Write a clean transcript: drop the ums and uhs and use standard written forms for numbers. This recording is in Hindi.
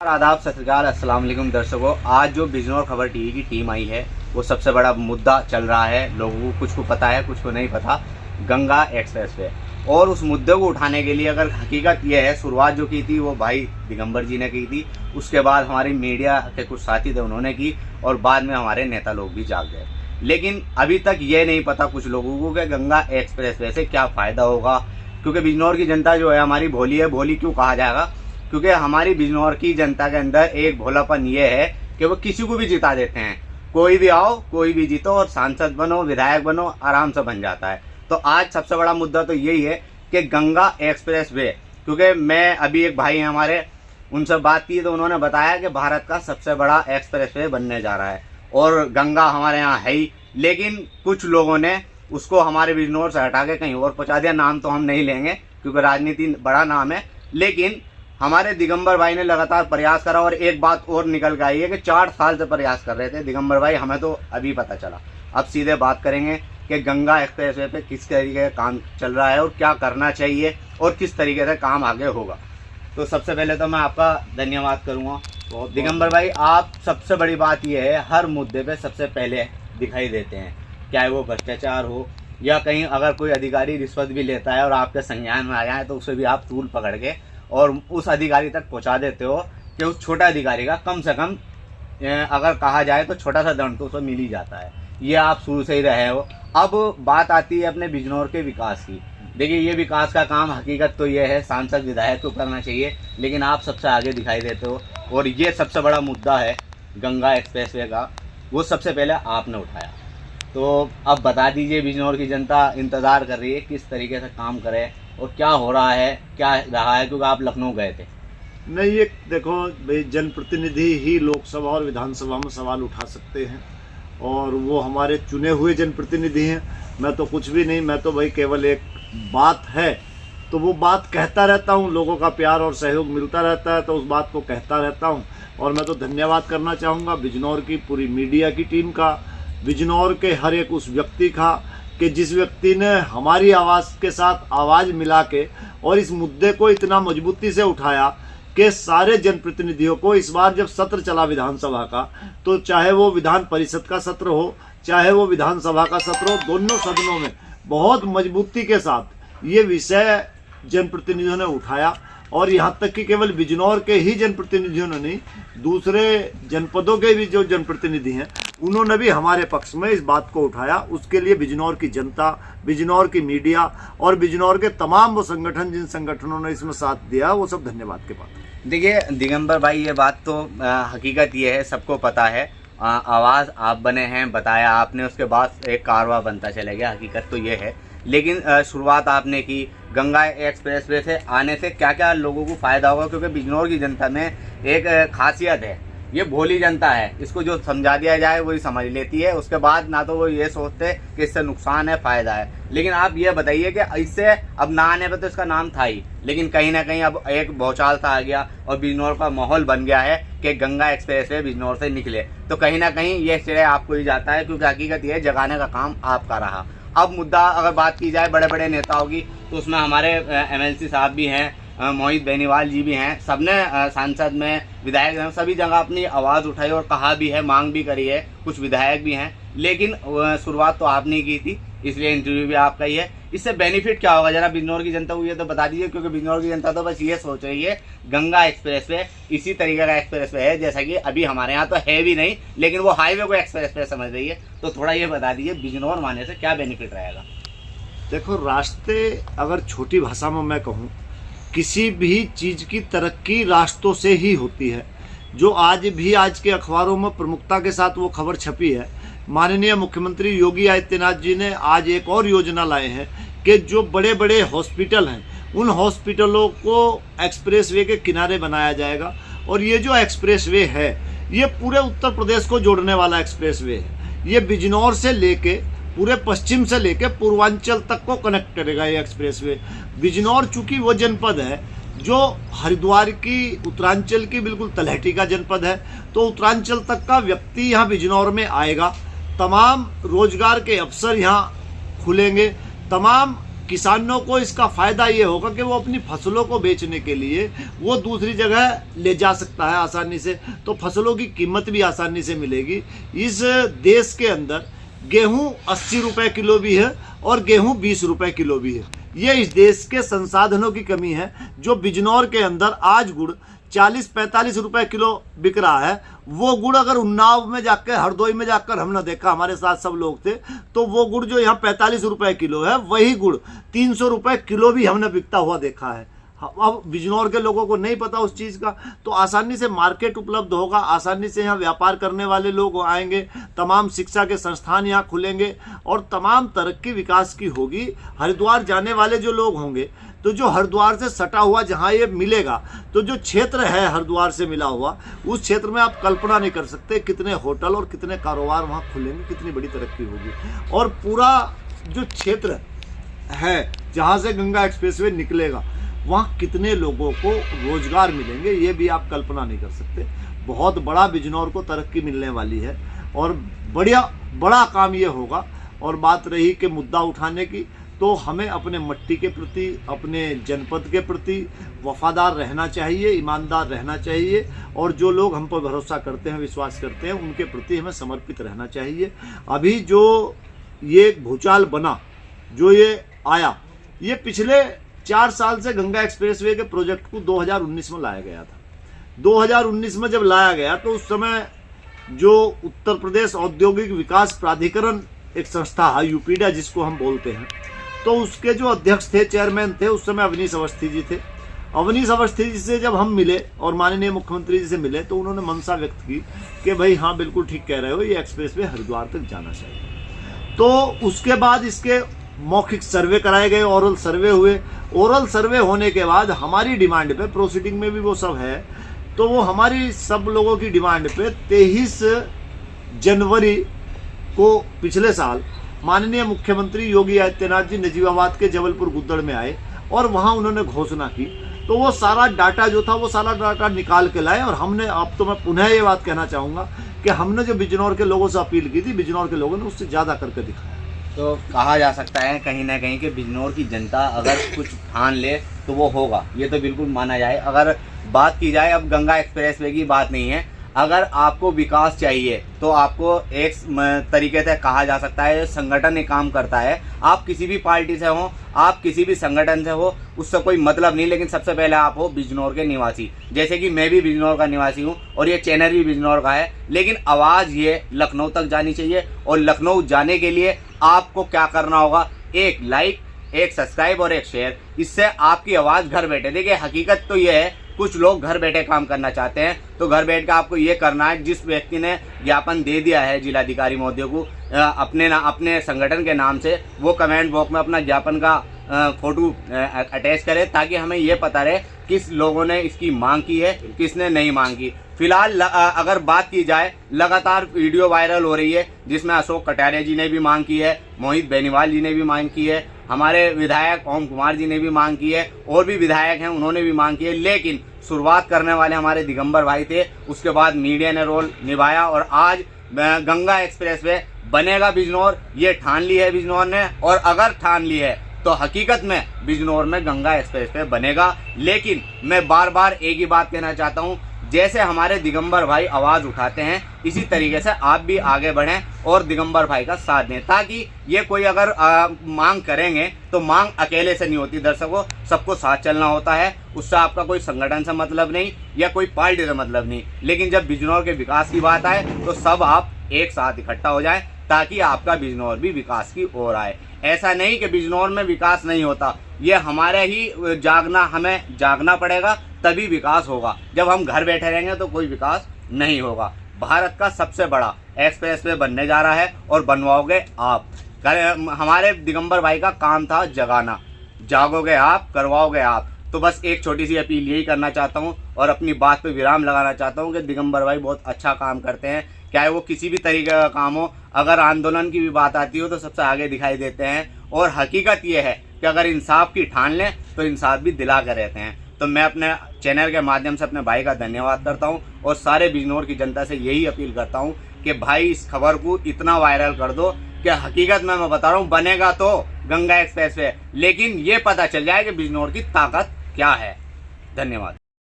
आदाब, सत श्री अकाल, अस्सलाम वालेकुम दर्शकों। आज जो बिजनौर खबर टीवी की टीम आई है वो सबसे बड़ा मुद्दा चल रहा है। लोगों को कुछ को पता है, कुछ को नहीं पता। गंगा एक्सप्रेस वे और उस मुद्दे को उठाने के लिए अगर हकीकत यह है, शुरुआत जो की थी वो भाई दिगंबर जी ने की थी, उसके बाद हमारी मीडिया के कुछ साथी थे उन्होंने की, और बाद में हमारे नेता लोग भी जाग गए। लेकिन अभी तक ये नहीं पता कुछ लोगों को कि गंगा एक्सप्रेस वे से क्या फ़ायदा होगा। क्योंकि बिजनौर की जनता जो है हमारी भोली है। भोली क्यों कहा जाएगा? क्योंकि हमारी बिजनौर की जनता के अंदर एक भोलापन ये है कि वो किसी को भी जिता देते हैं। कोई भी आओ, कोई भी जीतो, और सांसद बनो, विधायक बनो, आराम से बन जाता है। तो आज सबसे बड़ा मुद्दा तो यही है कि गंगा एक्सप्रेस वे, क्योंकि मैं अभी एक भाई हैं हमारे, उनसे बात की तो उन्होंने बताया कि भारत का सबसे बड़ा एक्सप्रेस वे बनने जा रहा है और गंगा हमारे यहाँ है ही। लेकिन कुछ लोगों ने उसको हमारे बिजनौर से हटा के कहीं और पहुँचा दिया। नाम तो हम नहीं लेंगे क्योंकि राजनीति बड़ा नाम है, लेकिन हमारे दिगंबर भाई ने लगातार प्रयास करा। और एक बात और निकल के आई है कि 4 साल से प्रयास कर रहे थे दिगंबर भाई, हमें तो अभी पता चला। अब सीधे बात करेंगे कि गंगा एक्सप्रेस वे पे किस तरीके का काम चल रहा है और क्या करना चाहिए और किस तरीके से काम आगे होगा। तो सबसे पहले तो मैं आपका धन्यवाद करूँगा दिगंबर भाई। आप सबसे बड़ी बात यह है, हर मुद्दे पे सबसे पहले दिखाई देते हैं, चाहे वो भ्रष्टाचार हो या कहीं अगर कोई अधिकारी रिश्वत भी लेता है और आपके संज्ञान में आ जाए तो उसे भी आप तूल पकड़ के और उस अधिकारी तक पहुंचा देते हो कि उस छोटा अधिकारी का कम से कम अगर कहा जाए तो छोटा सा दंड तो उसे मिल ही जाता है। ये आप शुरू से ही रहे हो। अब बात आती है अपने बिजनौर के विकास की। देखिए, ये विकास का काम हकीकत तो ये है सांसद विधायक को करना चाहिए, लेकिन आप सबसे आगे दिखाई देते हो। और ये सबसे बड़ा मुद्दा है गंगा एक्सप्रेस वे का, वो सबसे पहले आपने उठाया। तो अब बता दीजिए, बिजनौर की जनता इंतज़ार कर रही है किस तरीके से काम करे और क्या हो रहा है, क्या रहा है, क्योंकि आप लखनऊ गए थे। नहीं, ये देखो भाई, जनप्रतिनिधि ही लोकसभा और विधानसभा में सवाल उठा सकते हैं और वो हमारे चुने हुए जनप्रतिनिधि हैं। मैं तो कुछ भी नहीं, मैं तो भाई केवल एक बात है तो वो बात कहता रहता हूँ। लोगों का प्यार और सहयोग मिलता रहता है तो उस बात को कहता रहता हूँ। और मैं तो धन्यवाद करना चाहूँगा बिजनौर की पूरी मीडिया की टीम का, बिजनौर के हर एक उस व्यक्ति का कि जिस व्यक्ति ने हमारी आवाज़ के साथ आवाज़ मिला के और इस मुद्दे को इतना मजबूती से उठाया कि सारे जनप्रतिनिधियों को इस बार जब सत्र चला विधानसभा का, तो चाहे वो विधान परिषद का सत्र हो चाहे वो विधानसभा का सत्र हो, दोनों सदनों में बहुत मजबूती के साथ ये विषय जनप्रतिनिधियों ने उठाया। और यहाँ तक कि केवल बिजनौर के ही जनप्रतिनिधियों ने नहीं, दूसरे जनपदों के भी जो जनप्रतिनिधि हैं उन्होंने भी हमारे पक्ष में इस बात को उठाया। उसके लिए बिजनौर की जनता, बिजनौर की मीडिया और बिजनौर के तमाम वो संगठन, जिन संगठनों ने इसमें साथ दिया, वो सब धन्यवाद के पात्र। देखिए दिगंबर भाई, ये बात तो हकीकत ये है, सबको पता है। आवाज़ आप बने हैं, बताया आपने, उसके बाद एक कारवा बनता चला गया, हकीकत तो ये है। लेकिन शुरुआत आपने की गंगा एक्सप्रेस वे से आने से क्या क्या लोगों को फ़ायदा होगा, क्योंकि बिजनौर की जनता में एक खासियत है, ये भोली जनता है। इसको जो समझा दिया जाए वही समझ लेती है, उसके बाद ना तो वो ये सोचते कि इससे नुकसान है, फ़ायदा है। लेकिन आप ये बताइए कि इससे अब ना आने पर तो इसका नाम था ही, लेकिन कहीं ना कहीं अब एक भौचाल सा आ गया और बिजनौर का माहौल बन गया है कि गंगा एक्सप्रेस वे बिजनौर से निकले। तो कहीं ना कहीं ये श्रेय आपको ही जाता है, क्योंकि हकीकत ये जगाने का काम आपका रहा। अब मुद्दा अगर बात की जाए बड़े बड़े नेताओं की, तो उसमें हमारे MLC साहब भी हैं, मोहित बेनीवाल जी भी हैं, सबने सांसद में, विधायक हैं, सभी जगह अपनी आवाज़ उठाई और कहा भी है, मांग भी करी है, कुछ विधायक भी हैं। लेकिन शुरुआत तो आपने की थी, इसलिए इंटरव्यू भी आपका ही है। इससे बेनिफिट क्या होगा, जरा बिजनौर की जनता को ये तो बता दीजिए, क्योंकि बिजनौर की जनता तो बस ये सोच रही है गंगा एक्सप्रेस वे इसी तरीके का एक्सप्रेस वे है जैसा कि अभी हमारे यहाँ तो है भी नहीं, लेकिन वो हाईवे को एक्सप्रेस वे समझ रही है। तो थोड़ा ये बता दीजिए बिजनौर माने से क्या बेनिफिट रहेगा। देखो, रास्ते, अगर छोटी भाषा में मैं कहूँ, किसी भी चीज़ की तरक्की रास्तों से ही होती है। जो आज के अखबारों में प्रमुखता के साथ वो खबर छपी है, माननीय मुख्यमंत्री योगी आदित्यनाथ जी ने आज एक और योजना लाए हैं कि जो बड़े बड़े हॉस्पिटल हैं उन हॉस्पिटलों को एक्सप्रेसवे के किनारे बनाया जाएगा। और ये जो एक्सप्रेसवे है ये पूरे उत्तर प्रदेश को जोड़ने वाला एक्सप्रेसवे है। ये बिजनौर से लेके पूरे पश्चिम से लेके पूर्वांचल तक को कनेक्ट करेगा ये एक्सप्रेसवे। बिजनौर चूंकि वो जनपद है जो हरिद्वार की, उत्तरांचल की बिल्कुल तलहटी का जनपद है, तो उत्तरांचल तक का व्यक्ति यहाँ बिजनौर में आएगा। तमाम रोजगार के अवसर यहाँ खुलेंगे, तमाम किसानों को इसका फ़ायदा ये होगा कि वो अपनी फसलों को बेचने के लिए वो दूसरी जगह ले जा सकता है आसानी से, तो फसलों की कीमत भी आसानी से मिलेगी। इस देश के अंदर गेहूं 80 रुपये किलो भी है और गेहूं 20 रुपये किलो भी है। ये इस देश के संसाधनों की कमी है। जो बिजनौर के अंदर आज गुड़ 40-45 रुपये किलो बिक रहा है, वो गुड़ अगर उन्नाव में जाकर, हरदोई में जाकर हमने देखा, हमारे साथ सब लोग थे, तो वो गुड़ जो यहाँ 45 रुपये किलो है, वही गुड़ 300 रुपये किलो भी हमने बिकता हुआ देखा है। अब बिजनौर के लोगों को नहीं पता उस चीज़ का, तो आसानी से मार्केट उपलब्ध होगा, आसानी से यहाँ व्यापार करने वाले लोग आएंगे, तमाम शिक्षा के संस्थान यहाँ खुलेंगे और तमाम तरक्की विकास की होगी। हरिद्वार जाने वाले जो लोग होंगे, तो जो हरिद्वार से सटा हुआ जहाँ ये मिलेगा, तो जो क्षेत्र है हरिद्वार से मिला हुआ, उस क्षेत्र में आप कल्पना नहीं कर सकते कितने होटल और कितने कारोबार वहाँ खुलेंगे, कितनी बड़ी तरक्की होगी। और पूरा जो क्षेत्र है जहाँ से गंगा एक्सप्रेसवे निकलेगा, वहाँ कितने लोगों को रोजगार मिलेंगे, ये भी आप कल्पना नहीं कर सकते। बहुत बड़ा बिजनौर को तरक्की मिलने वाली है और बड़ा काम ये होगा। और बात रही कि मुद्दा उठाने की, तो हमें अपने मट्टी के प्रति, अपने जनपद के प्रति वफादार रहना चाहिए, ईमानदार रहना चाहिए, और जो लोग हम पर भरोसा करते हैं, विश्वास करते हैं, उनके प्रति हमें समर्पित रहना चाहिए। अभी जो ये भूचाल बना, जो ये आया, ये पिछले 4 साल से गंगा एक्सप्रेसवे के प्रोजेक्ट को 2019 में लाया गया था। 2019 में जब लाया गया तो उस समय जो उत्तर प्रदेश औद्योगिक विकास प्राधिकरण एक संस्था है, यूपीडा जिसको हम बोलते हैं, तो उसके जो अध्यक्ष थे, चेयरमैन थे, उस समय अवनीश अवस्थी जी थे। अवनीश अवस्थी जी से जब हम मिले और माननीय मुख्यमंत्री जी से मिले, तो उन्होंने मंशा व्यक्त की कि भाई हाँ, बिल्कुल ठीक कह रहे हो, ये एक्सप्रेसवे हरिद्वार तक जाना चाहिए। तो उसके बाद इसके मौखिक सर्वे कराए गए, ओरल सर्वे हुए। ओरल सर्वे होने के बाद हमारी डिमांड पे, प्रोसीडिंग में भी वो सब है, तो वो हमारी सब लोगों की डिमांड पे 23 जनवरी को पिछले साल माननीय मुख्यमंत्री योगी आदित्यनाथ जी नजीबाबाद के जबलपुर गुद्दड़ में आए और वहाँ उन्होंने घोषणा की। तो वो सारा डाटा जो था, वो सारा डाटा निकाल के लाए और हमने, अब तो मैं पुनः ये बात कहना चाहूँगा कि हमने जो बिजनौर के लोगों से अपील की थी, बिजनौर के लोगों ने उससे ज़्यादा करके दिखाया। तो कहा जा सकता है कहीं ना कहीं कि बिजनौर की जनता अगर कुछ ठान ले तो वो होगा, ये तो बिल्कुल माना जाए। अगर बात की जाए, अब गंगा एक्सप्रेसवे की बात नहीं है, अगर आपको विकास चाहिए तो आपको एक तरीके से कहा जा सकता है संगठन एक काम करता है। आप किसी भी पार्टी से हो, आप किसी भी संगठन से हो, उससे कोई मतलब नहीं, लेकिन सबसे पहले आप हो बिजनौर के निवासी। जैसे कि मैं भी बिजनौर का निवासी हूँ और ये चैनल भी बिजनौर का है, लेकिन आवाज़ ये लखनऊ तक जानी चाहिए। और लखनऊ जाने के लिए आपको क्या करना होगा, एक लाइक, एक सब्सक्राइब और एक शेयर। इससे आपकी आवाज़ घर बैठे, देखिए हकीकत तो ये है, कुछ लोग घर बैठे काम करना चाहते हैं, तो घर बैठ कर आपको ये करना है, जिस व्यक्ति ने ज्ञापन दे दिया है जिलाधिकारी महोदय को अपने संगठन के नाम से, वो कमेंट बॉक्स में अपना ज्ञापन का फोटो अटैच करे, ताकि हमें ये पता रहे किस लोगों ने इसकी मांग की है, किसने नहीं मांग की। फिलहाल अगर बात की जाए, लगातार वीडियो वायरल हो रही है जिसमें अशोक कटारिया जी ने भी मांग की है, मोहित बेनीवाल जी ने भी मांग की है, हमारे विधायक ओम कुमार जी ने भी मांग की है, और भी विधायक हैं उन्होंने भी मांग की है। लेकिन शुरुआत करने वाले हमारे दिगंबर भाई थे, उसके बाद मीडिया ने रोल निभाया और आज गंगा एक्सप्रेसवे बनेगा बिजनौर, ये ठान ली है बिजनौर ने। और अगर ठान ली है तो हकीकत में बिजनौर में गंगा एक्सप्रेसवे बनेगा। लेकिन मैं बार बार एक ही बात कहना चाहता हूँ, जैसे हमारे दिगंबर भाई आवाज़ उठाते हैं, इसी तरीके से आप भी आगे बढ़ें और दिगंबर भाई का साथ दें, ताकि ये कोई अगर मांग करेंगे तो मांग अकेले से नहीं होती दर्शकों, सबको साथ चलना होता है। उससे आपका कोई संगठन से मतलब नहीं या कोई पार्टी से मतलब नहीं, लेकिन जब बिजनौर के विकास की बात आए तो सब आप एक साथ इकट्ठा हो जाएं, ताकि आपका बिजनौर भी विकास की ओर आए। ऐसा नहीं कि बिजनौर में विकास नहीं होता, ये हमारे ही हमें जागना पड़ेगा, तभी विकास होगा। जब हम घर बैठे रहेंगे तो कोई विकास नहीं होगा। भारत का सबसे बड़ा एक्सप्रेसवे बनने जा रहा है और बनवाओगे आप। हमारे दिगंबर भाई का काम था जगाना, जागोगे आप, करवाओगे आप। तो बस एक छोटी सी अपील यही करना चाहता हूँ और अपनी बात पे विराम लगाना चाहता हूँ कि दिगंबर भाई बहुत अच्छा काम करते हैं, चाहे वो किसी भी तरीके का काम हो। अगर आंदोलन की भी बात आती हो तो सबसे आगे दिखाई देते हैं, और हकीकत ये है कि अगर इंसाफ की ठान लें तो इंसाफ भी दिला कर रहते हैं। तो मैं अपने चैनल के माध्यम से अपने भाई का धन्यवाद करता हूं और सारे बिजनौर की जनता से यही अपील करता हूं कि भाई इस खबर को इतना वायरल कर दो कि हकीकत में मैं बता रहा हूँ बनेगा तो गंगा एक्सप्रेस वे, लेकिन ये पता चल जाए कि बिजनौर की ताकत क्या है। धन्यवाद।